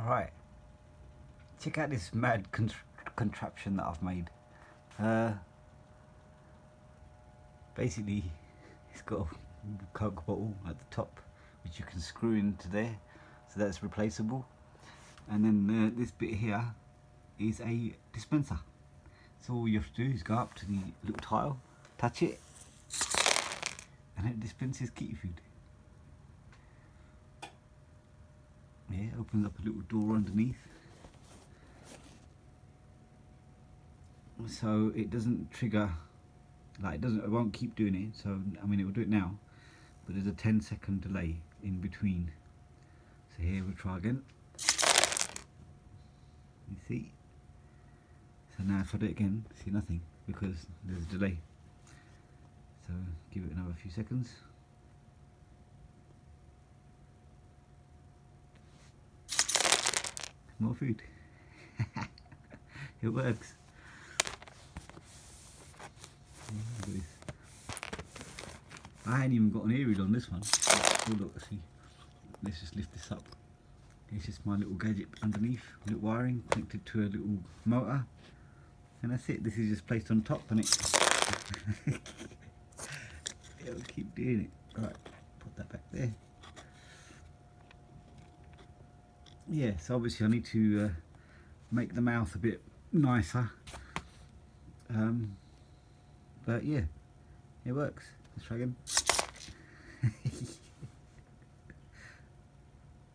Alright, check out this mad contraption that I've made. Basically, it's got a Coke bottle at the top which you can screw into there, so that's replaceable. And then this bit here is a dispenser. So all you have to do is go up to the little tile, touch it, and it dispenses kitty food. Yeah, it opens up a little door underneath, so it doesn't trigger, like it won't keep doing it. So I mean, it will do it now, but there's a 10-second delay in between. So here we'll try again. You see? So now if I do it again, see nothing, because there's a delay. So give it another few seconds. More food. It works. Look at this. I ain't even got an aerial on this one. Oh look, see. Let's just lift this up. It's just my little gadget underneath, little wiring connected to a little motor, and that's it. This is just placed on top, and it'll keep doing it. Right, put that back there. Yeah, so obviously I need to make the mouth a bit nicer, but yeah, it works. Let's try again.